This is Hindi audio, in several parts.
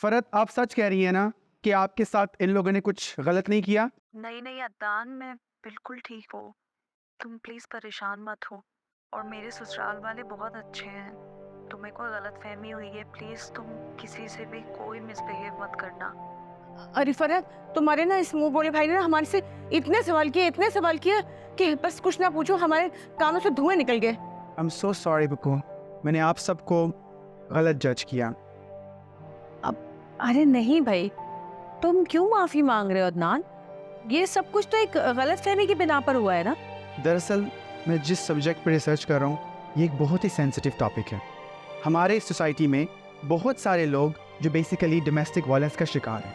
फरहत, आप सच कह रही हैं ना कि आपके साथ इन लोगों ने कुछ गलत नहीं किया? नहीं नहीं अदनान, मैं बिल्कुल ठीक हूँ। तुम प्लीज परेशान मत हो। और मेरे ससुराल वाले बहुत अच्छे हैं। तुम्हें कोई गलत फहमी हुई है, प्लीज तुम किसी से भी कोई मिसबिहेव मत करना। अरे फरहत, तुम्हारे ना इस मुंह बोले भाई ने ना हमारे से इतने सवाल किए कि बस कुछ ना पूछो, हमारे कानों से धुएं निकल गए। आई एम सो सॉरी बुक्कू, मैंने आप सबको गलत जज किया। अरे नहीं भाई, तुम क्यों माफी मांग रहे हो अदनान? ये सब कुछ तो एक गलतफहमी की बिना पर हुआ है ना। दरअसल मैं जिस सब्जेक्ट पर रिसर्च कर रहा हूँ ये एक बहुत ही सेंसिटिव टॉपिक है। हमारे सोसाइटी में बहुत सारे लोग जो बेसिकली डोमेस्टिक वायलेंस का शिकार हैं,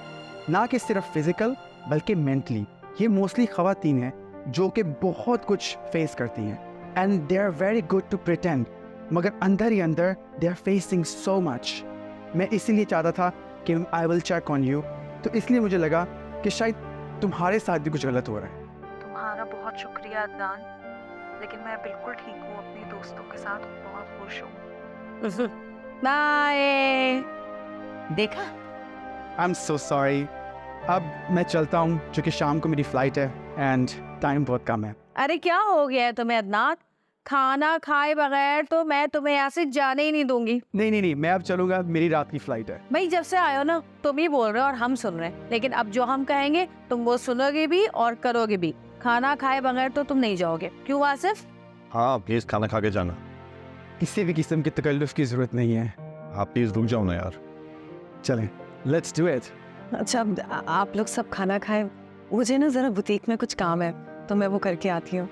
ना कि सिर्फ फिजिकल बल्कि मेंटली। ये मोस्टली ख़वातीन हैं जो कि बहुत कुछ फेस करती हैं and they are very good to pretend, मगर अंदर ही अंदर they are facing so much. मैं इसीलिए चाहता था कि I will check on you, तो इसलिए मुझे लगा कि शायद तुम्हारे साथ भी कुछ गलत हो रहा है। तुम्हारा बहुत शुक्रिया अदनान, लेकिन मैं बिल्कुल ठीक हूँ, अपने दोस्तों के साथ बहुत खुश हूँ। बाय। देखा, आई एम सो सॉरी। अब मैं चलता हूँ क्योंकि शाम को मेरी फ़्लाइट है एंड टाइम बहुत कम है। अरे क्या हो गया है तुम्हें अदनान? खाना खाए बगैर तो मैं तुम्हें यहाँ से जाने ही नहीं दूंगी। नहीं, मैं अब चलूँगा, मेरी रात की फ़्लाइट है। भाई जब से आए हो ना तुम ही बोल रहे हो और हम सुन रहे हैं, लेकिन अब जो हम कहेंगे तुम वो सुनोगे भी और करोगे भी। खाना खाए बगैर तो तुम नहीं जाओगे, क्यों आसिफ? हाँ प्लीज खाना खा के जाना। किसी भी किस्म की तकल्लुफ़ की ज़रूरत नहीं है। आप प्लीज रुक जाओ ना यार। चलें, लेट्स डू इट। अच्छा, आप लोग सब खाना खाएं, मुझे ना जरा बुटीक में कुछ काम है तो मैं वो करके आती हूँ।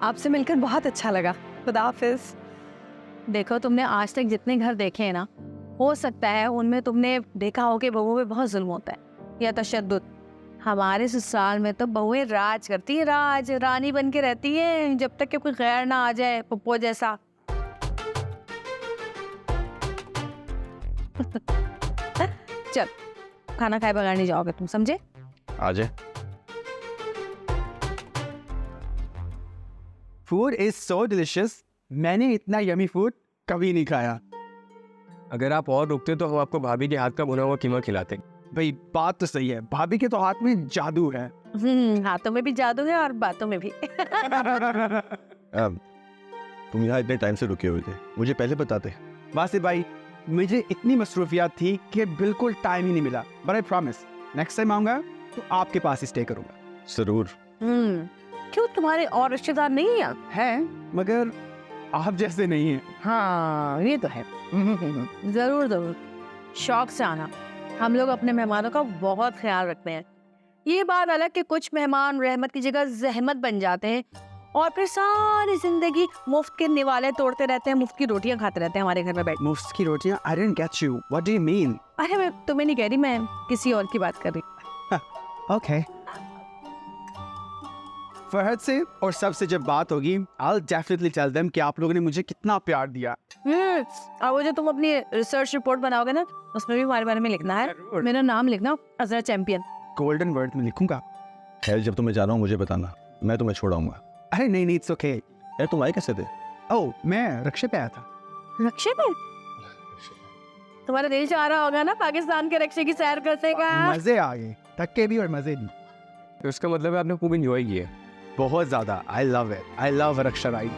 आपसे मिलकर बहुत अच्छा लगा। खुदा हाफिज। देखो, तुमने आज तक जितने घर देखे हैं ना, हो सकता है उनमें तुमने देखा हो कि बहुओं पे बहुत जुल्म होता है या तशद्दुद। हमारे ससुराल में तो बहुएं राज करती है, राज रानी बन के रहती है जब तक कि कोई गैर ना आ जाए पप्पो जैसा। चल, खाना खाए बगैर नहीं जाओगे तुम, समझे? आ जाए। फूड इज सो डिलिशियस, मैंने इतना यमी फूड कभी नहीं खाया। अगर आप और रुकते तो हम आपको भाभी के हाथ का भुना हुआ कीमा खिलाते। भाई बात तो सही है, भाभी के तो हाथ में जादू है। हाथों में भी जादू है और बातों में भी। तुम यहाँ इतने टाइम से रुके हुए थे, मुझे पहले बताते। वासिफ भाई, मुझे इतनी मसरूफियात थी कि बिल्कुल टाइम ही नहीं मिला, but I promise next time आऊंगा तो आपके पास ही स्टे करूंगा। जरूर। क्यों, तुम्हारे और रिश्तेदार नहीं है? हैं, मगर आप जैसे नहीं हैं। हाँ ये तो है। जरूर जरूर, शौक से आना। हम लोग अपने मेहमानों का बहुत ख्याल रखते हैं। ये बात अलग कि कुछ मेहमान रहमत की जगह जहमत बन जाते हैं और फिर सारी जिंदगी मुफ्त के निवाले तोड़ते रहते हैं, मुफ्त की रोटियां खाते रहते हैं हमारे घर में बैठ। मुफ्त की रोटियां? I didn't get you, what do you mean? अरे मैं तुम्हें नहीं कह रही, मैं किसी और की बात कर रही। ओके। फरहत से और सबसे जब बात होगी I'll definitely tell them कि आप लोगों ने मुझे कितना प्यार दिया। और वो जो तुम अपनी रिसर्च रिपोर्ट बनाओगे ना, उसमें भी हमारे बारे में लिखना है। मेरा नाम लिखना, अजरा चैंपियन। गोल्डन वर्ड में लिखूंगा। खैर, जब तुम्हें जा रहा हूँ मुझे बताना, मैं तुम्हें छोड़ाऊंगा। अरे नहीं, इट्स ओके। यार तुम आए कैसे थे? ओह, मैं रक्षे पे आया था। रक्षे पे? तुम्हारा दिल चाह रहा होगा ना पाकिस्तान के रक्षे की सैर करने का। मजे आ गए, थके भी और मजे भी। तो इसका मतलब है आपने खूब इंजॉय किया। बहुत ज्यादा। I love it, I love Raksha ride.